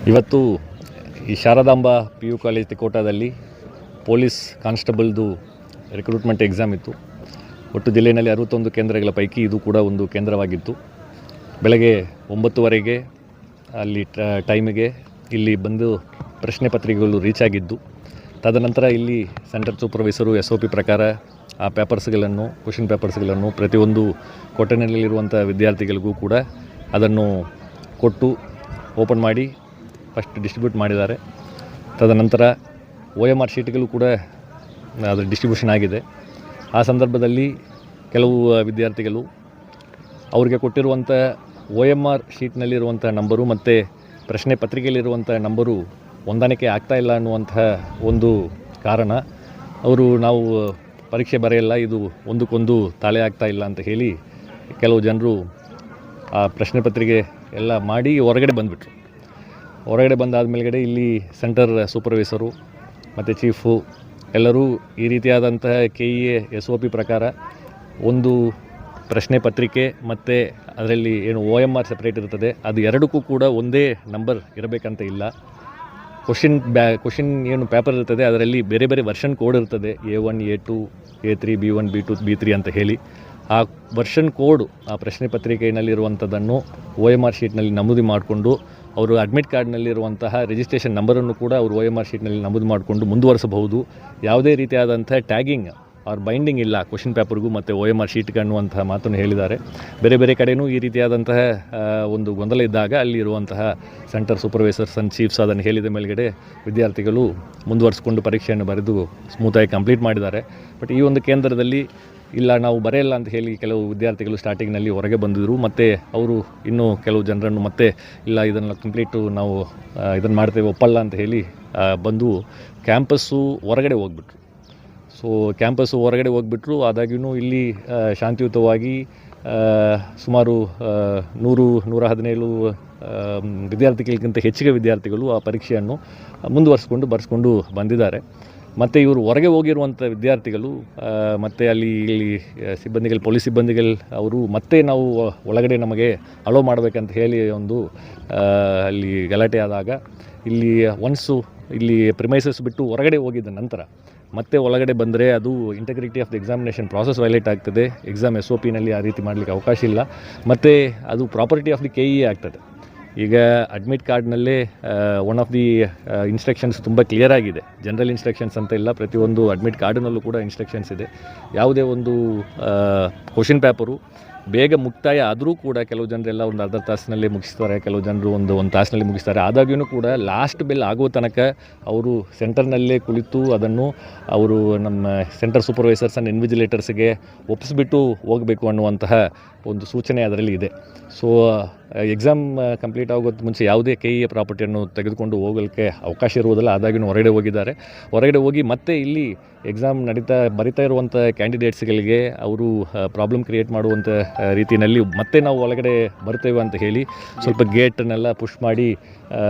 ಇವತ್ತು ಈ Sharadamba PU college ತಿಕೋಟಾದಲ್ಲಿ ಪೊಲೀಸ್ ಕಾನ್ಸ್ಟೇಬಲ್ದು ರಿಕ್ರೂಟ್ಮೆಂಟ್ ಎಕ್ಸಾಮ್ ಇತ್ತು. ಒಟ್ಟು ಜಿಲ್ಲೆಯಲ್ಲಿ 61 ಕೇಂದ್ರಗಳ ಪೈಕಿ ಇದು ಕೂಡ ಒಂದು ಕೇಂದ್ರವಾಗಿತ್ತು. ಬೆಳಗ್ಗೆ 9:30ಗೆ ಅಲ್ಲಿ ಟೈಮಿಗೆ ಇಲ್ಲಿ ಬಂದು ಪ್ರಶ್ನೆ ಪತ್ರಿಕೆಗಳು ರೀಚ್ ಆಗಿದ್ದು, ತದನಂತರ ಇಲ್ಲಿ ಸೆಂಟರ್ ಸೂಪರ್ವೈಸರು SOP ಪ್ರಕಾರ ಆ ಪೇಪರ್ಸ್ಗಳನ್ನು ಕ್ವೆಶ್ಚನ್ ಪೇಪರ್ಸ್ಗಳನ್ನು ಪ್ರತಿಯೊಂದು ಕೊಠಡಿನಲ್ಲಿರುವಂಥ ವಿದ್ಯಾರ್ಥಿಗಳಿಗೂ ಕೂಡ ಅದನ್ನು ಕೊಟ್ಟು ಓಪನ್ ಮಾಡಿ ಫಸ್ಟ್ ಡಿಸ್ಟ್ರಿಬ್ಯೂಟ್ ಮಾಡಿದ್ದಾರೆ. ತದನಂತರ OMR ಶೀಟ್ಗಳು ಕೂಡ ಅದರ ಡಿಸ್ಟ್ರಿಬ್ಯೂಷನ್ ಆಗಿದೆ. ಆ ಸಂದರ್ಭದಲ್ಲಿ ಕೆಲವು ವಿದ್ಯಾರ್ಥಿಗಳು ಅವರಿಗೆ ಕೊಟ್ಟಿರುವಂಥ OMR ಶೀಟ್ನಲ್ಲಿರುವಂಥ ನಂಬರು ಮತ್ತು ಪ್ರಶ್ನೆ ಪತ್ರಿಕೆಯಲ್ಲಿರುವಂಥ ನಂಬರು ಹೊಂದಾಣಿಕೆ ಆಗ್ತಾಯಿಲ್ಲ ಅನ್ನುವಂಥ ಒಂದು ಕಾರಣ, ನಾವು ಪರೀಕ್ಷೆ ಬರೆಯಲ್ಲ, ಇದು ಒಂದಕ್ಕೊಂದು ತಾಳೆ ಆಗ್ತಾಯಿಲ್ಲ ಅಂತ ಹೇಳಿ ಕೆಲವು ಜನರು ಆ ಪ್ರಶ್ನೆ ಪತ್ರಿಕೆ ಎಲ್ಲ ಮಾಡಿ ಹೊರಗಡೆ ಬಂದುಬಿಟ್ರು. ಹೊರಗಡೆ ಬಂದಾದ ಮೇಲ್ಗಡೆ ಇಲ್ಲಿ ಸೆಂಟರ್ ಸೂಪರ್ವೈಸರು ಮತ್ತು ಚೀಫು ಎಲ್ಲರೂ ಈ ರೀತಿಯಾದಂತಹ KEA SOP ಪ್ರಕಾರ ಒಂದು ಪ್ರಶ್ನೆ ಪತ್ರಿಕೆ ಮತ್ತು ಅದರಲ್ಲಿ ಏನು OMR ಸಪ್ರೇಟ್ ಇರ್ತದೆ, ಅದು ಎರಡಕ್ಕೂ ಕೂಡ ಒಂದೇ ನಂಬರ್ ಇರಬೇಕಂತ ಇಲ್ಲ. ಕ್ವಶನ್ ಏನು ಪೇಪರ್ ಇರ್ತದೆ ಅದರಲ್ಲಿ ಬೇರೆ ಬೇರೆ ವರ್ಷನ್ ಕೋಡ್ ಇರ್ತದೆ, A1 A2 A3 B1 B2 B3 ಅಂತ ಹೇಳಿ. ಆ ವರ್ಷನ್ ಕೋಡ್ ಆ ಪ್ರಶ್ನೆ ಪತ್ರಿಕೆಯಲ್ಲಿರುವಂಥದ್ದನ್ನು OMR ಶೀಟ್ನಲ್ಲಿ ನಮೂದು ಮಾಡಿಕೊಂಡು ಅವರು ಅಡ್ಮಿಟ್ ಕಾರ್ಡ್ನಲ್ಲಿರುವಂತಹ ರಿಜಿಸ್ಟ್ರೇಷನ್ ನಂಬರನ್ನು ಕೂಡ ಅವರು OMR ಶೀಟ್ನಲ್ಲಿ ನಮೂದು ಮಾಡಿಕೊಂಡು ಮುಂದುವರಿಸಬಹುದು. ಯಾವುದೇ ರೀತಿಯಾದಂಥ ಟ್ಯಾಗಿಂಗ್ ಆರ್ ಬೈಂಡಿಂಗ್ ಇಲ್ಲ ಕ್ವಶನ್ ಪೇಪರ್ಗೂ ಮತ್ತು OMR ಶೀಟ್ಗೆ ಅನ್ನುವಂತಹ ಮಾತನ್ನು ಹೇಳಿದ್ದಾರೆ. ಬೇರೆ ಬೇರೆ ಕಡೆಯೂ ಈ ರೀತಿಯಾದಂತಹ ಒಂದು ಗೊಂದಲ ಇದ್ದಾಗ ಅಲ್ಲಿರುವಂತಹ ಸೆಂಟರ್ ಸೂಪರ್ವೈಸರ್ಸ್ ಆ್ಯಂಡ್ ಚೀಫ್ಸ್ ಅದನ್ನು ಹೇಳಿದ ಮೇಲ್ಗಡೆ ವಿದ್ಯಾರ್ಥಿಗಳು ಮುಂದುವರಿಸಿಕೊಂಡು ಪರೀಕ್ಷೆಯನ್ನು ಬರೆದು ಸ್ಮೂತಾಗಿ ಕಂಪ್ಲೀಟ್ ಮಾಡಿದ್ದಾರೆ. ಬಟ್ ಈ ಒಂದು ಕೇಂದ್ರದಲ್ಲಿ ಇಲ್ಲ, ನಾವು ಬರೆಯಲ್ಲ ಅಂತ ಹೇಳಿ ಕೆಲವು ವಿದ್ಯಾರ್ಥಿಗಳು ಸ್ಟಾರ್ಟಿಂಗ್ನಲ್ಲಿ ಹೊರಗೆ ಬಂದಿದ್ದರು. ಮತ್ತು ಅವರು ಇನ್ನೂ ಕೆಲವು ಜನರನ್ನು ಮತ್ತೆ ಇಲ್ಲ ಇದನ್ನು ಕಂಪ್ಲೀಟು ನಾವು ಇದನ್ನು ಮಾಡ್ತೇವೆ ಒಪ್ಪಲ್ಲ ಅಂತ ಹೇಳಿ ಬಂದು ಕ್ಯಾಂಪಸ್ಸು ಹೊರಗಡೆ ಹೋಗ್ಬಿಟ್ರು. ಸೊ ಕ್ಯಾಂಪಸ್ಸು ಹೊರಗಡೆ ಹೋಗ್ಬಿಟ್ರು. ಆದಾಗ್ಯೂ ಇಲ್ಲಿ ಶಾಂತಿಯುತವಾಗಿ ಸುಮಾರು 117 ವಿದ್ಯಾರ್ಥಿಗಳಿಗಿಂತ ಹೆಚ್ಚಿಗೆ ವಿದ್ಯಾರ್ಥಿಗಳು ಆ ಪರೀಕ್ಷೆಯನ್ನು ಬರೆಸ್ಕೊಂಡು ಬಂದಿದ್ದಾರೆ. ಮತ್ತು ಇವರು ಹೊರಗೆ ಹೋಗಿರುವಂಥ ವಿದ್ಯಾರ್ಥಿಗಳು ಮತ್ತು ಇಲ್ಲಿ ಪೊಲೀಸ್ ಸಿಬ್ಬಂದಿಗಳು ಅವರು ಮತ್ತೆ ನಾವು ಒಳಗಡೆ ನಮಗೆ ಅಲೋ ಮಾಡಬೇಕಂತ ಹೇಳಿ ಒಂದು ಅಲ್ಲಿ ಗಲಾಟೆ ಆದಾಗ ಇಲ್ಲಿ ಇಲ್ಲಿ ಪ್ರಿಮೈಸಸ್ ಬಿಟ್ಟು ಹೊರಗಡೆ ಹೋಗಿದ್ದ ನಂತರ ಮತ್ತೆ ಒಳಗಡೆ ಬಂದರೆ ಅದು integrity of the examination process violate ಆಗ್ತದೆ. ಎಕ್ಸಾಮ್ SOPನಲ್ಲಿ ಆ ರೀತಿ ಮಾಡಲಿಕ್ಕೆ ಅವಕಾಶ ಇಲ್ಲ. ಮತ್ತು ಅದು ಪ್ರಾಪರ್ಟಿ ಆಫ್ ದಿ KEA ಆಗ್ತದೆ. ಈಗ ಅಡ್ಮಿಟ್ ಕಾರ್ಡ್ನಲ್ಲೇ ಒನ್ ಆಫ್ ದಿ ಇನ್ಸ್ಟ್ರಕ್ಷನ್ಸ್ ತುಂಬ ಕ್ಲಿಯರ್ ಆಗಿದೆ. ಜನರಲ್ ಇನ್ಸ್ಟ್ರಕ್ಷನ್ಸ್ ಅಂತ ಇಲ್ಲ, ಪ್ರತಿಯೊಂದು ಅಡ್ಮಿಟ್ ಕಾರ್ಡ್ನಲ್ಲೂ ಕೂಡ ಇನ್ಸ್ಟ್ರಕ್ಷನ್ಸ್ ಇದೆ. ಯಾವುದೇ ಒಂದು ಕ್ವಶನ್ ಪೇಪರು ಬೇಗ ಮುಕ್ತಾಯ ಆದರೂ ಕೂಡ ಕೆಲವು ಜನರೆಲ್ಲ ಒಂದು ಅರ್ಧ ತಾಸಿನಲ್ಲಿ ಮುಗಿಸ್ತಾರೆ, ಕೆಲವು ಜನರು ಒಂದು ತಾಸಿನಲ್ಲಿ ಮುಗಿಸ್ತಾರೆ. ಆದಾಗ್ಯೂ ಕೂಡ ಲಾಸ್ಟ್ ಬೆಲ್ ಆಗೋ ತನಕ ಅವರು ಸೆಂಟರ್ನಲ್ಲೇ ಕುಳಿತು ಅದನ್ನು ಅವರು ನಮ್ಮ ಸೆಂಟರ್ ಸೂಪರ್ವೈಸರ್ಸ್ ಆ್ಯಂಡ್ ಇನ್ವಿಜಿಲೇಟರ್ಸ್ಗೆ ಒಪ್ಪಿಸ್ಬಿಟ್ಟು ಹೋಗಬೇಕು ಅನ್ನುವಂತಹ ಒಂದು ಸೂಚನೆ ಅದರಲ್ಲಿ ಇದೆ. ಸೊ ಎಕ್ಸಾಮ್ ಕಂಪ್ಲೀಟ್ ಆಗೋದು ಮುಂಚೆ ಯಾವುದೇ KEA ಪ್ರಾಪರ್ಟಿಯನ್ನು ತೆಗೆದುಕೊಂಡು ಹೋಗಲಿಕ್ಕೆ ಅವಕಾಶ ಇರುವುದಿಲ್ಲ. ಆದಾಗ್ಯೂ ಹೊರಗಡೆ ಹೋಗಿದ್ದಾರೆ. ಹೊರಗಡೆ ಹೋಗಿ ಮತ್ತೆ ಇಲ್ಲಿ ಎಕ್ಸಾಮ್ ಬರಿತಾ ಇರುವಂಥ ಕ್ಯಾಂಡಿಡೇಟ್ಸ್ಗಳಿಗೆ ಅವರು ಪ್ರಾಬ್ಲಮ್ ಕ್ರಿಯೇಟ್ ಮಾಡುವಂಥ ರೀತಿಯಲ್ಲಿ ಮತ್ತೆ ನಾವು ಒಳಗಡೆ ಬರ್ತೇವೆ ಅಂತ ಹೇಳಿ ಸ್ವಲ್ಪ ಗೇಟನ್ನೆಲ್ಲ ಪುಷ್ ಮಾಡಿ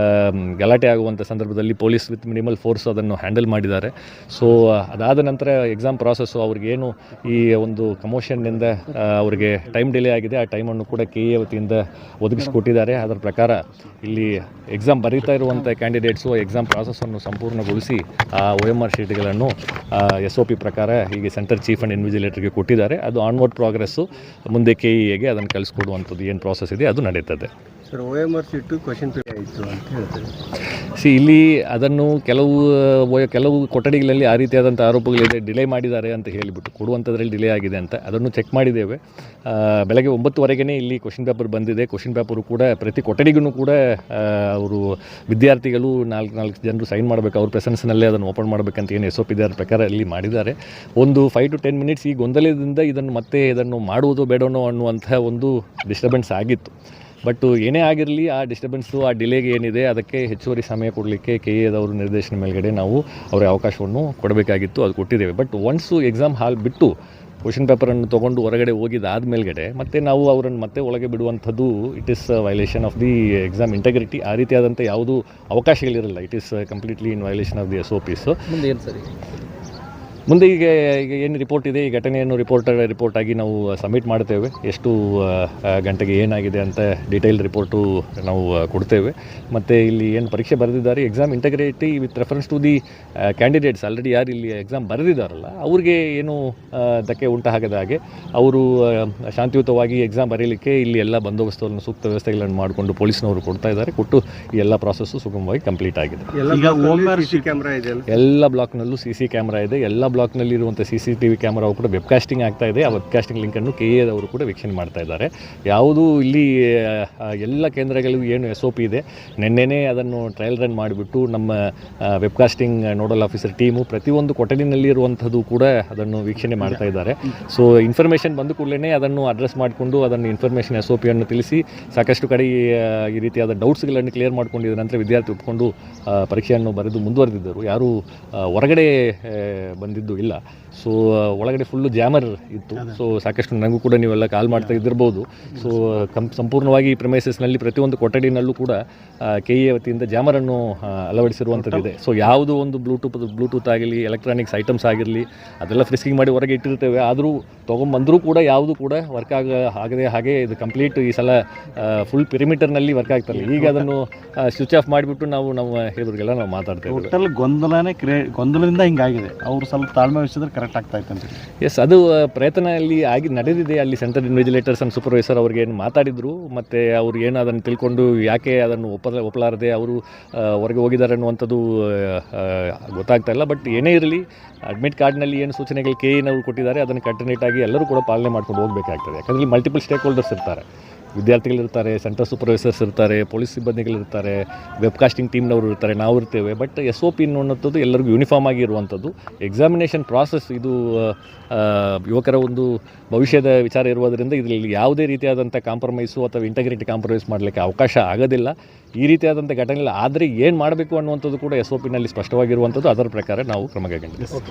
ಗಲಾಟೆ ಆಗುವಂಥ ಸಂದರ್ಭದಲ್ಲಿ ಪೊಲೀಸ್ ವಿತ್ ಮಿನಿಮಲ್ ಫೋರ್ಸ್ ಅದನ್ನು ಹ್ಯಾಂಡಲ್ ಮಾಡಿದ್ದಾರೆ. ಸೊ ಅದಾದ ನಂತರ ಎಕ್ಸಾಮ್ ಪ್ರಾಸೆಸ್ಸು ಅವ್ರಿಗೇನು ಈ ಒಂದು ಕಮೋಷನ್ನಿಂದ ಅವರಿಗೆ ಟೈಮ್ ಡಿಲೇ ಆಗಿದೆ, ಆ ಟೈಮನ್ನು ಕೂಡ KEA ವತಿಯಿಂದ ಒದಗಿಸಿಕೊಟ್ಟಿದ್ದಾರೆ. ಅದರ ಪ್ರಕಾರ ಇಲ್ಲಿ ಎಕ್ಸಾಮ್ ಬರೀತಾ ಇರುವಂಥ ಕ್ಯಾಂಡಿಡೇಟ್ಸು ಎಕ್ಸಾಮ್ ಪ್ರಾಸೆಸ್ಸನ್ನು ಸಂಪೂರ್ಣಗೊಳಿಸಿ ಆ OMR ಶೀಟ್ಗಳನ್ನು SOP ಪ್ರಕಾರ ಹೀಗೆ ಸೆಂಟರ್ ಚೀಫ್ ಆ್ಯಂಡ್ ಇನ್ವಿಜಿಲೇಟರ್ಗೆ ಕೊಟ್ಟಿದ್ದಾರೆ. ಅದು ಆನ್ವರ್ಡ್ ಪ್ರೋಗ್ರೆಸ್ಸು ಮುಂದೆ KEAಗೆ ಅದನ್ನು ಕಳಿಸ್ಕೊಡುವಂಥದ್ದು ಏನು ಪ್ರಾಸೆಸ್ ಇದೆ ಅದು ನಡೀತದೆ. Sir, OMR sheet question paper ಇತ್ತು ಅಂತ ಹೇಳ್ತಾರೆ. ಇಲ್ಲಿ ಅದನ್ನು ಕೆಲವು ಕೊಠಡಿಗಳಲ್ಲಿ ಆ ರೀತಿಯಾದಂಥ ಆರೋಪಗಳಿದೆ, ಡಿಲೇ ಮಾಡಿದ್ದಾರೆ ಅಂತ ಹೇಳಿಬಿಟ್ಟು ಕೊಡುವಂಥದ್ರಲ್ಲಿ ಡಿಲೇ ಆಗಿದೆ ಅಂತ ಅದನ್ನು ಚೆಕ್ ಮಾಡಿದ್ದೇವೆ. ಬೆಳಗ್ಗೆ 9:30ಗೆ ಇಲ್ಲಿ ಕ್ವಶನ್ ಪೇಪರ್ ಬಂದಿದೆ. ಕ್ವಶನ್ ಪೇಪರು ಕೂಡ ಪ್ರತಿ ಕೊಠಡಿಗೂ ಕೂಡ ಅವರು ವಿದ್ಯಾರ್ಥಿಗಳು 4 ಜನರು ಸೈನ್ ಮಾಡಬೇಕು, ಅವ್ರ ಪ್ರೆಸೆನ್ಸ್ನಲ್ಲೇ ಅದನ್ನು ಓಪನ್ ಮಾಡಬೇಕಂತ ಏನು SOP ಇದೆ ಅದರ ಪ್ರಕಾರ ಇಲ್ಲಿ ಮಾಡಿದ್ದಾರೆ. ಒಂದು 5 to 10 ಮಿನಿಟ್ಸ್ ಈ ಗೊಂದಲದಿಂದ ಇದನ್ನು ಮಾಡುವುದು ಬೇಡನೋ ಅನ್ನುವಂಥ ಒಂದು ಡಿಸ್ಟರ್ಬೆನ್ಸ್ ಆಗಿತ್ತು. ಬಟ್ ಏನೇ ಆಗಿರಲಿ ಆ ಡಿಸ್ಟರ್ಬೆನ್ಸು ಆ ಡಿಲೇಗೆ ಏನಿದೆ ಅದಕ್ಕೆ ಹೆಚ್ಚುವರಿ ಸಮಯ ಕೊಡಲಿಕ್ಕೆ KEAದವರು ನಿರ್ದೇಶನ ಮೇಲ್ಗಡೆ ನಾವು ಅವರಿಗೆ ಅವಕಾಶವನ್ನು ಕೊಡಬೇಕಾಗಿತ್ತು, ಅದು ಕೊಟ್ಟಿದ್ದೇವೆ. ಬಟ್ ಒನ್ಸು ಎಕ್ಸಾಮ್ ಹಾಲ್ ಬಿಟ್ಟು ಕ್ವಶನ್ ಪೇಪರನ್ನು ತೊಗೊಂಡು ಹೊರಗಡೆ ಹೋಗಿದ್ದಾದ ಮೇಲ್ಗಡೆ ಮತ್ತೆ ನಾವು ಅವರನ್ನು ಮತ್ತೆ ಒಳಗೆ ಬಿಡುವಂಥದ್ದು it is violation of the exam integrity. ಆ ರೀತಿಯಾದಂಥ ಯಾವುದೂ ಅವಕಾಶಗಳಿರಲ್ಲ. It is completely in violation of the SOPs. ಮುಂದೆ ಏನು ಸರಿ ಮುಂದೆ ಈಗ ಏನು ರಿಪೋರ್ಟ್ ಇದೆ, ಈ ಘಟನೆಯನ್ನು ರಿಪೋರ್ಟ್ ಆಗಿ ನಾವು ಸಬ್ಮಿಟ್ ಮಾಡ್ತೇವೆ. ಎಷ್ಟು ಗಂಟೆಗೆ ಏನಾಗಿದೆ ಅಂತ ಡೀಟೇಲ್ ರಿಪೋರ್ಟು ನಾವು ಕೊಡ್ತೇವೆ. ಮತ್ತು ಇಲ್ಲಿ ಏನು ಪರೀಕ್ಷೆ ಬರೆದಿದ್ದಾರೆ, exam integrity with reference to the candidates already ಯಾರು ಇಲ್ಲಿ ಎಕ್ಸಾಮ್ ಬರೆದಿದ್ದಾರಲ್ಲ ಅವ್ರಿಗೆ ಏನು ಧಕ್ಕೆ ಉಂಟಾಗದ ಹಾಗೆ ಅವರು ಶಾಂತಿಯುತವಾಗಿ ಎಕ್ಸಾಮ್ ಬರೀಲಿಕ್ಕೆ ಇಲ್ಲಿ ಎಲ್ಲ ಬಂದೋಬಸ್ತನ್ನು ಸೂಕ್ತ ವ್ಯವಸ್ಥೆಗಳನ್ನು ಮಾಡಿಕೊಂಡು ಪೊಲೀಸ್ನವರು ಕೊಡ್ತಾ ಇದ್ದಾರೆ. ಕೊಟ್ಟು ಈ ಎಲ್ಲ ಪ್ರಾಸೆಸ್ಸು ಸುಗಮವಾಗಿ ಕಂಪ್ಲೀಟ್ ಆಗಿದೆ. ಕ್ಯಾಮ್ರಾ ಇದೆ, ಎಲ್ಲ ಬ್ಲಾಕ್ನಲ್ಲೂ CC ಕ್ಯಾಮ್ರಾ ಇದೆ. ಎಲ್ಲ ಬ್ಲಾಕ್ನಲ್ಲಿ ಇರುವಂಥ CCTV ಕ್ಯಾಮ್ರಾವು ಕೂಡ ವೆಬ್ಕಾಸ್ಟಿಂಗ್ ಆಗ್ತಾ ಇದೆ. ಆ ವೆಬ್ಕಾಸ್ಟಿಂಗ್ ಲಿಂಕನ್ನು KA ಅವರು ಕೂಡ ವೀಕ್ಷಣೆ ಮಾಡ್ತಾ ಇದ್ದಾರೆ. ಯಾವುದೂ ಇಲ್ಲಿ ಎಲ್ಲ ಕೇಂದ್ರಗಳಿಗೂ ಏನು SOP ಇದೆ, ನಿನ್ನೆನೇ ಅದನ್ನು ಟ್ರಯಲ್ ರನ್ ಮಾಡಿಬಿಟ್ಟು ನಮ್ಮ ವೆಬ್ಕಾಸ್ಟಿಂಗ್ ನೋಡಲ್ ಆಫೀಸರ್ ಟೀಮು ಪ್ರತಿಯೊಂದು ಕೊಠಡಿನಲ್ಲಿ ಇರುವಂಥದ್ದು ಕೂಡ ಅದನ್ನು ವೀಕ್ಷಣೆ ಮಾಡ್ತಾ ಇದ್ದಾರೆ. ಸೊ ಇನ್ಫಾರ್ಮೇಷನ್ ಬಂದ ಕೂಡಲೇ ಅದನ್ನು ಅಡ್ರೆಸ್ ಮಾಡಿಕೊಂಡು ಅದನ್ನು ಇನ್ಫಾರ್ಮೇಷನ್ SOPಯನ್ನು ತಿಳಿಸಿ ಸಾಕಷ್ಟು ಕಡೆ ಈ ರೀತಿಯಾದ ಡೌಟ್ಸ್ಗಳನ್ನು ಕ್ಲಿಯರ್ ಮಾಡ್ಕೊಂಡಿದ್ದ ನಂತರ ವಿದ್ಯಾರ್ಥಿ ಒಪ್ಕೊಂಡು ಪರೀಕ್ಷೆಯನ್ನು ಬರೆದು ಮುಂದುವರೆದಿದ್ದರು. ಯಾರೂ ಹೊರಗಡೆ ಬಂದಿದ್ದು ಇಲ್ಲ. ಸೊ ಒಳಗಡೆ ಫುಲ್ಲು ಜಾಮರ್ ಇತ್ತು. ಸೊ ಸಾಕಷ್ಟು ನನಗೂ ಕೂಡ ನೀವೆಲ್ಲ ಕಾಲ್ ಮಾಡ್ತಾ ಇದ್ದಿರ್ಬೋದು. ಸೊ ಸಂಪೂರ್ಣವಾಗಿ ಈ ಪ್ರೆಮೈಸಸ್ನಲ್ಲಿ ಪ್ರತಿಯೊಂದು ಕೊಠಡಿನಲ್ಲೂ ಕೂಡ KA ವತಿಯಿಂದ ಜಾಮರನ್ನು ಅಳವಡಿಸಿರುವಂಥದ್ದಿದೆ. ಸೊ ಯಾವುದೋ ಒಂದು ಬ್ಲೂಟೂತ್ ಆಗಲಿ, ಎಲೆಕ್ಟ್ರಾನಿಕ್ಸ್ ಐಟಮ್ಸ್ ಆಗಿರಲಿ, ಅದೆಲ್ಲ ಫ್ರಿಸ್ಕಿಂಗ್ ಮಾಡಿ ಹೊರಗೆ ಇಟ್ಟಿರ್ತೇವೆ. ಆದರೂ ತೊಗೊಂಬಂದರೂ ಕೂಡ ಯಾವುದು ಕೂಡ ವರ್ಕ್ ಆಗದೆ ಹಾಗೆ ಇದು ಕಂಪ್ಲೀಟ್ ಈ ಸಲ ಫುಲ್ ಪಿರಿಮೀಟರ್ನಲ್ಲಿ ವರ್ಕ್ ಆಗ್ತಾಯಿಲ್ಲ. ಈಗ ಅದನ್ನು ಸ್ವಿಚ್ ಆಫ್ ಮಾಡಿಬಿಟ್ಟು ನಾವು ನಮ್ಮ ಇವ್ರಿಗೆಲ್ಲ ನಾವು ಮಾತಾಡ್ತೇವೆ. ಟೋಟಲ್ ಗೊಂದಲದಿಂದ ಹಿಂಗಾಗಿದೆ. ಅವರು ಸ್ವಲ್ಪ ತಾಳ್ಮೆ ವಹಿಸಿದ್ರೆ ಕರೆಕ್ಟ್ ಆಗ್ತಾ ಇತ್ತು ಅಂತ. ಎಸ್, ಅದು ಪ್ರಯತ್ನ ಅಲ್ಲಿ ನಡೆದಿದೆ. ಅಲ್ಲಿ ಸೆಂಟ್ರಲ್ ಇನ್ವಿಜಿಲೇಟರ್ಸ್ ಆ್ಯಂಡ್ ಸೂಪರ್ವೈಸರ್ ಅವ್ರಿಗೆ ಏನು ಮಾತಾಡಿದರು, ಮತ್ತು ಅವ್ರು ಏನು ಅದನ್ನು ತಿಳ್ಕೊಂಡು ಯಾಕೆ ಅದನ್ನು ಒಪ್ಪಲಾರದೆ ಅವರು ಹೊರಗೆ ಹೋಗಿದ್ದಾರೆ ಅನ್ನುವಂಥದ್ದು ಗೊತ್ತಾಗ್ತಾ ಇಲ್ಲ. ಬಟ್ ಏನೇ ಇರಲಿ, ಅಡ್ಮಿಟ್ ಕಾರ್ಡ್ನಲ್ಲಿ ಏನು ಸೂಚನೆಗಳು KA ಕೊಟ್ಟಿದ್ದಾರೆ ಅದನ್ನು ಕಂಟಿನ್ಯೂಟಾಗಿ ಎಲ್ಲರೂ ಕೂಡ ಪಾಲನೆ ಮಾಡ್ಕೊಂಡು ಹೋಗಬೇಕಾಗ್ತದೆ. ಯಾಕಂದರೆ ಮಲ್ಟಿಪಲ್ ಸ್ಟೇಕ್ ಹೋಲ್ಡರ್ಸ್ ಇರ್ತಾರೆ. ವಿದ್ಯಾರ್ಥಿಗಳಿರ್ತಾರೆ, ಸೆಂಟ್ರಲ್ ಸೂಪರ್ವೈಸರ್ಸ್ ಇರ್ತಾರೆ, ಪೊಲೀಸ್ ಸಿಬ್ಬಂದಿಗಳಿರ್ತಾರೆ, ವೆಬ್ಕಾಸ್ಟಿಂಗ್ ಟೀಮ್ನವರು ಇರ್ತಾರೆ, ನಾವು ಇರ್ತೇವೆ. ಬಟ್ SOP ಅನ್ನುವಂಥದ್ದು ಎಲ್ಲರಿಗೂ ಯೂನಿಫಾರ್ಮ್ ಆಗಿ ಇರುವಂಥದ್ದು. ಎಕ್ಸಾಮಿನೇಷನ್ ಪ್ರಾಸೆಸ್ ಇದು ಯುವಕರ ಒಂದು ಭವಿಷ್ಯದ ವಿಚಾರ ಇರುವುದರಿಂದ ಇದರಲ್ಲಿ ಯಾವುದೇ ರೀತಿಯಾದಂಥ ಕಾಂಪ್ರಮೈಸು ಅಥವಾ ಇಂಟಗ್ರಿಟಿ ಕಾಂಪ್ರಮೈಸ್ ಮಾಡಲಿಕ್ಕೆ ಅವಕಾಶ ಆಗೋದಿಲ್ಲ. ಈ ರೀತಿಯಾದಂಥ ಘಟನೆ ಆದರೆ ಏನು ಮಾಡಬೇಕು ಅನ್ನುವಂಥದ್ದು ಕೂಡ SOPನಲ್ಲಿ ಸ್ಪಷ್ಟವಾಗಿರುವಂಥದ್ದು. ಅದರ ಪ್ರಕಾರ ನಾವು ಕ್ರಮ ಕೈಗೊಂಡಿದ್ದೇವೆ.